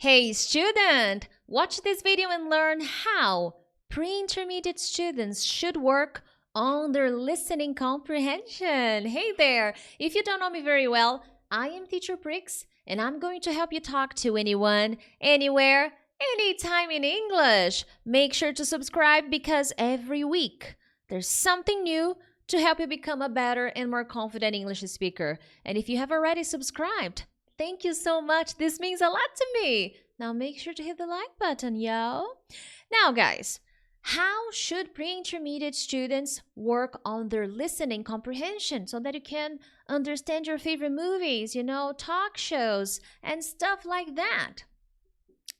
Hey student, watch this video and learn how pre-intermediate students should work on their listening comprehension. Hey there, if you don't know me very well, I am teacher Prix and I'm going to help you talk to anyone, anywhere, anytime in English. Make sure to subscribe because every week there's something new to help you become a better and more confident English speaker. And if you have already subscribed, thank you so much. This means a lot to me. Now make sure to hit the like button, yo. Now, guys, how should pre-intermediate students work on their listening comprehension so that you can understand your favorite movies, talk shows, and stuff like that?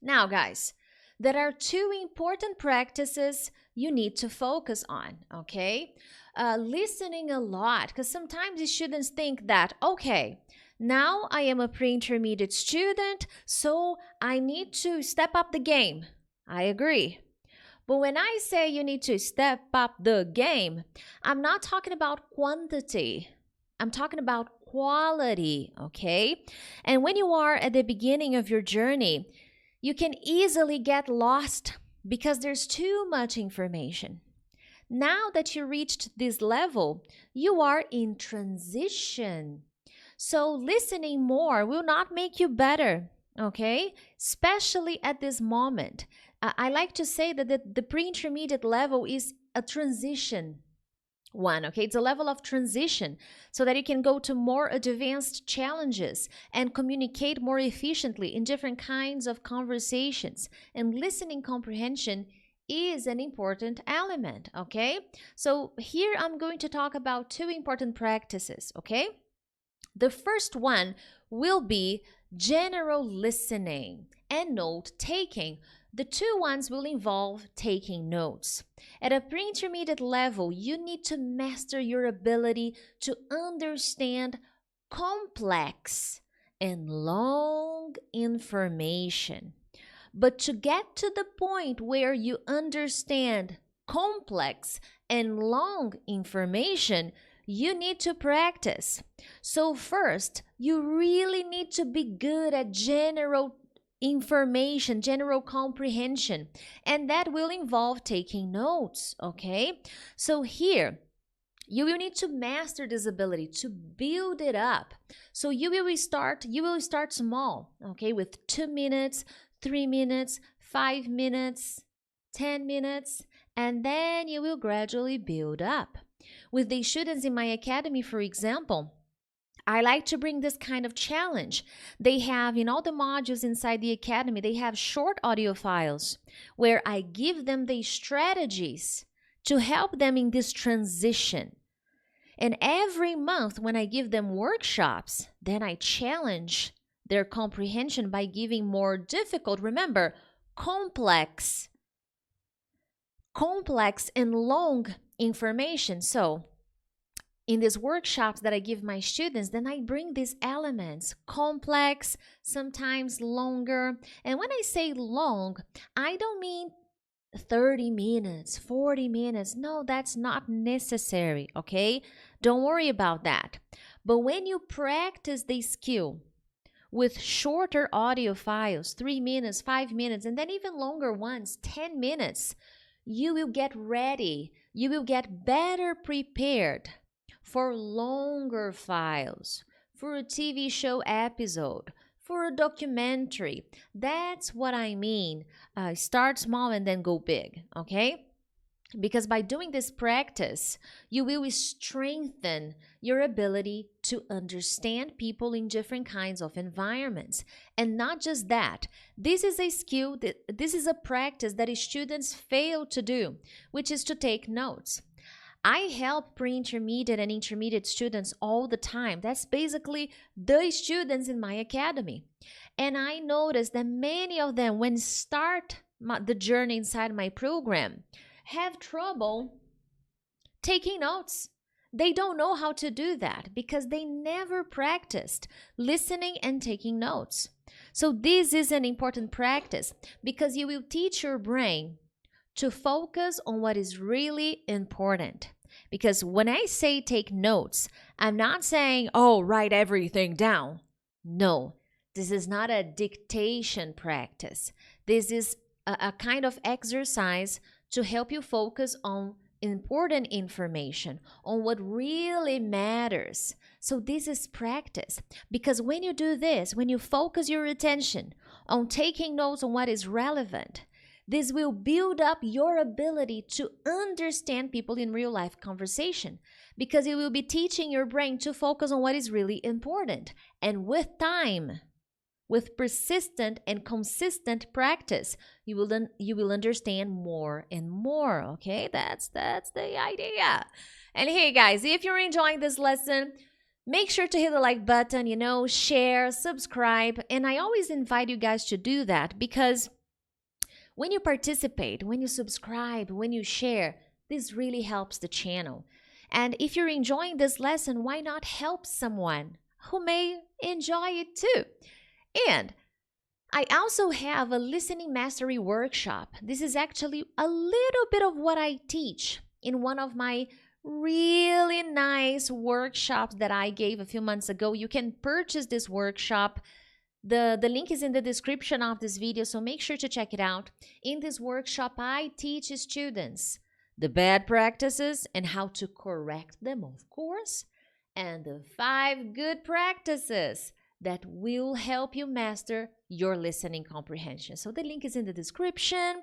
Now, guys, there are two important practices you need to focus on, okay? Listening a lot, because sometimes the students think that, okay, now I am a pre-intermediate student, so I need to step up the game. I agree. But when I say you need to step up the game, I'm not talking about quantity. I'm talking about quality, okay? And when you are at the beginning of your journey, you can easily get lost because there's too much information. Now that you reached this level, you are in transition. So listening more will not make you better, okay? Especially at this moment. I like to say that the pre-intermediate level is a transition one, okay? It's a level of transition so that you can go to more advanced challenges and communicate more efficiently in different kinds of conversations. And listening comprehension is an important element, okay? So here I'm going to talk about two important practices, okay? The first one will be general listening and note-taking. The two ones will involve taking notes. At a pre-intermediate level, you need to master your ability to understand complex and long information. But to get to the point where you understand complex and long information, you need to practice. So first, you really need to be good at general information, general comprehension, and that will involve taking notes, okay? So here, you will need to master this ability to build it up. So you will start small, okay, with 2 minutes, 3 minutes, 5 minutes, 10 minutes, and then you will gradually build up. With the students in my academy, for example, I like to bring this kind of challenge. They have, in all the modules inside the academy, they have short audio files where I give them the strategies to help them in this transition. And every month when I give them workshops, then I challenge their comprehension by giving more difficult, remember, complex and long information. So in these workshops that I give my students, then I bring these elements, complex, sometimes longer. And when I say long, I don't mean 30 minutes, 40 minutes. No, that's not necessary, okay? Don't worry about that. But when you practice the skill with shorter audio files, 3 minutes, 5 minutes, and then even longer ones, 10 minutes, you will get ready. You will get better prepared for longer files, for a TV show episode, for a documentary. That's what I mean. Start small and then go big, okay? Because by doing this practice, you will strengthen your ability to understand people in different kinds of environments. And not just that, this is a skill, this is a practice that students fail to do, which is to take notes. I help pre-intermediate and intermediate students all the time. That's basically the students in my academy. And I noticed that many of them, when start the journey inside my program, have trouble taking notes. They don't know how to do that because they never practiced listening and taking notes. So this is an important practice because you will teach your brain to focus on what is really important. Because when I say take notes, I'm not saying, oh, write everything down. No, This is not a dictation practice. This is a kind of exercise to help you focus on important information, on what really matters. So this is practice, because when you do this, when you focus your attention on taking notes on what is relevant, this will build up your ability to understand people in real life conversation, because it will be teaching your brain to focus on what is really important. And with time, with persistent and consistent practice, you will understand more and more. Okay, that's the idea. And hey guys, if you're enjoying this lesson, make sure to hit the like button, share, subscribe. And I always invite you guys to do that, because when you participate, when you subscribe, when you share, this really helps the channel. And if you're enjoying this lesson, why not help someone who may enjoy it too? And I also have a listening mastery workshop. This is actually a little bit of what I teach in one of my really nice workshops that I gave a few months ago. You can purchase this workshop. The link is in the description of this video, so make sure to check it out. In this workshop, I teach students the bad practices and how to correct them, of course, and the 5 good practices that will help you master your listening comprehension. So the link is in the description.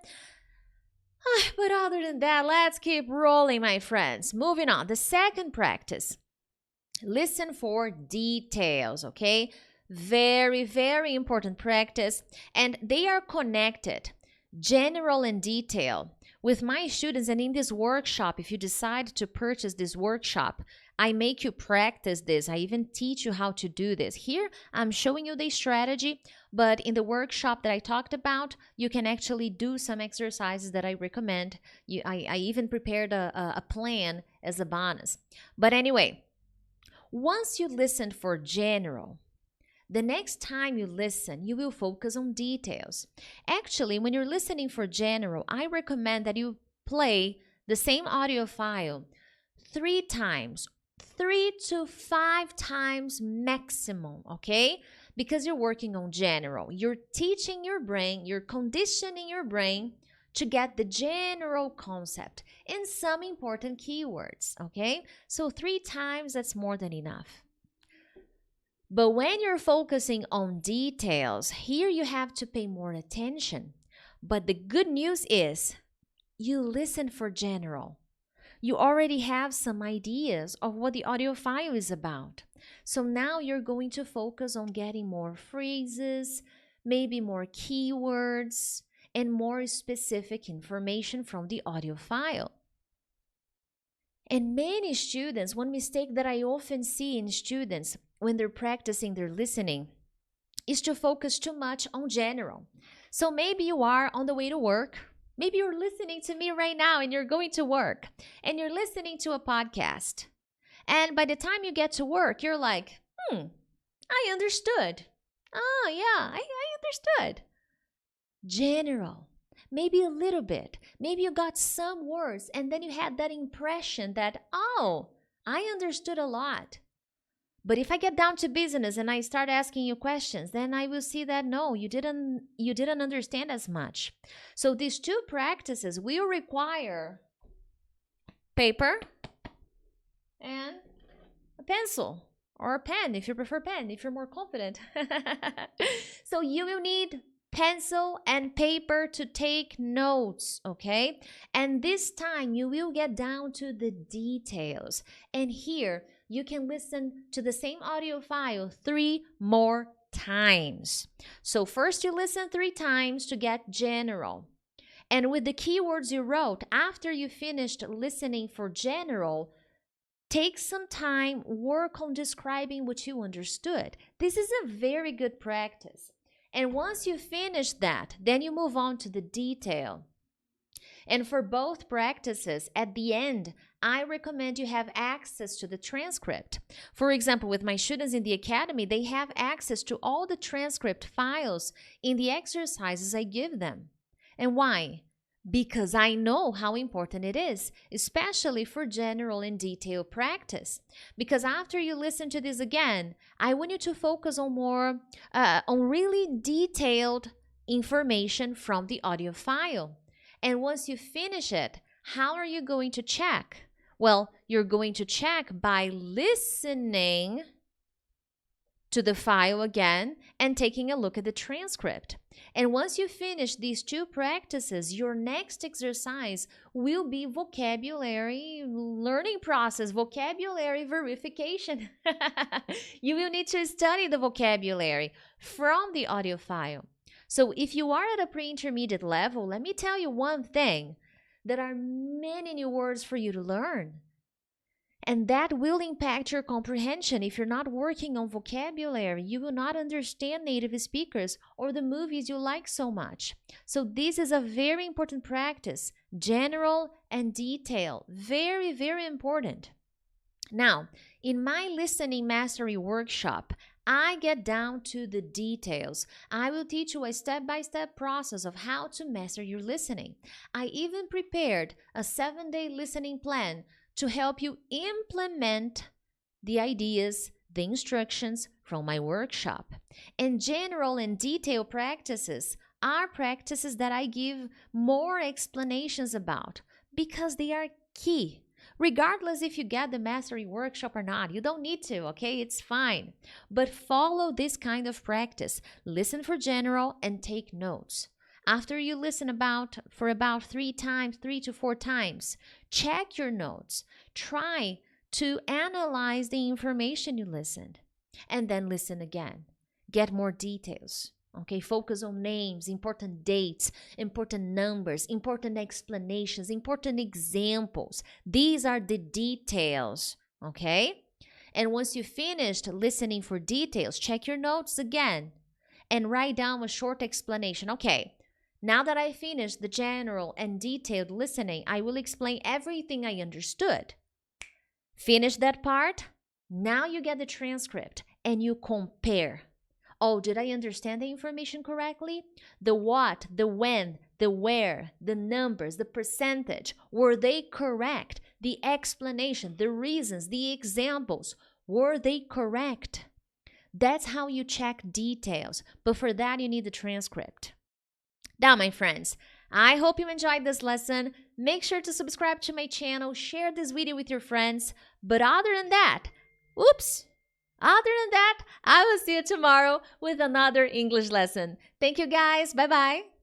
But other than that, let's keep rolling, my friends. Moving on, the second practice. Listen for details, okay? Very, very important practice. And they are connected, general and detail. With my students and in this workshop, if you decide to purchase this workshop, I make you practice this. I even teach you how to do this. Here, I'm showing you the strategy, but in the workshop that I talked about, you can actually do some exercises that I recommend. I even prepared a plan as a bonus. But anyway, once you listened for general, the next time you listen, you will focus on details. Actually, when you're listening for general, I recommend that you play the same audio file 3 times, 3 to 5 times maximum, okay? Because you're working on general. You're teaching your brain, you're conditioning your brain to get the general concept and some important keywords, okay? So 3 times, that's more than enough. But when you're focusing on details, here you have to pay more attention. But the good news is you listen for general. You already have some ideas of what the audio file is about. So now you're going to focus on getting more phrases, maybe more keywords, and more specific information from the audio file. And many students, one mistake that I often see in students when they're practicing their listening is to focus too much on general. So maybe you are on the way to work. Maybe you're listening to me right now and you're going to work and you're listening to a podcast. And by the time you get to work, you're like, I understood. Oh, yeah, I understood. General. Maybe a little bit. Maybe you got some words and then you had that impression that, oh, I understood a lot. But if I get down to business and I start asking you questions, then I will see that no, you didn't understand as much. So these 2 practices will require paper and a pencil or a pen if you prefer pen, if you're more confident. So you will need pencil and paper to take notes, okay? And this time you will get down to the details. And here you can listen to the same audio file 3 more times. So first you listen 3 times to get general. And with the keywords you wrote, after you finished listening for general, take some time, work on describing what you understood. This is a very good practice. And once you finish that, then you move on to the detail. And for both practices, at the end, I recommend you have access to the transcript. For example, with my students in the academy, they have access to all the transcript files in the exercises I give them. And why? because I know how important it is, especially for general and detailed practice. Because after you listen to this again, I want you to focus on on really detailed information from the audio file. And once you finish it, how are you going to check? Well, you're going to check by listening to the file again and taking a look at the transcript. And once you finish these two practices, your next exercise will be vocabulary learning process, vocabulary verification. You will need to study the vocabulary from the audio file. So if you are at a pre-intermediate level, let me tell you one thing. There are many new words for you to learn. And that will impact your comprehension. If you're not working on vocabulary, you will not understand native speakers or the movies you like so much. So this is a very important practice, general and detailed. Very, very important. Now, in my listening mastery workshop, I get down to the details. I will teach you a step-by-step process of how to master your listening. I even prepared a 7-day listening plan to help you implement the ideas, the instructions from my workshop. And general and detailed practices are practices that I give more explanations about because they are key. Regardless if you get the mastery workshop or not, you don't need to, okay? It's fine. But follow this kind of practice. Listen for general and take notes. After you listen for about 3 to 4 times, check your notes. Try to analyze the information you listened and then listen again. Get more details. Okay, focus on names, important dates, important numbers, important explanations, important examples. These are the details, okay? And once you finished listening for details, check your notes again and write down a short explanation. Okay, now that I finished the general and detailed listening, I will explain everything I understood. Finish that part. Now you get the transcript and you compare. Oh, did I understand the information correctly? The what, the when, the where, the numbers, the percentage, were they correct? The explanation, the reasons, the examples, were they correct? That's how you check details, but for that you need the transcript. Now, my friends, I hope you enjoyed this lesson. Make sure to subscribe to my channel, share this video with your friends, but other than that, I will see you tomorrow with another English lesson. Thank you guys. Bye-bye.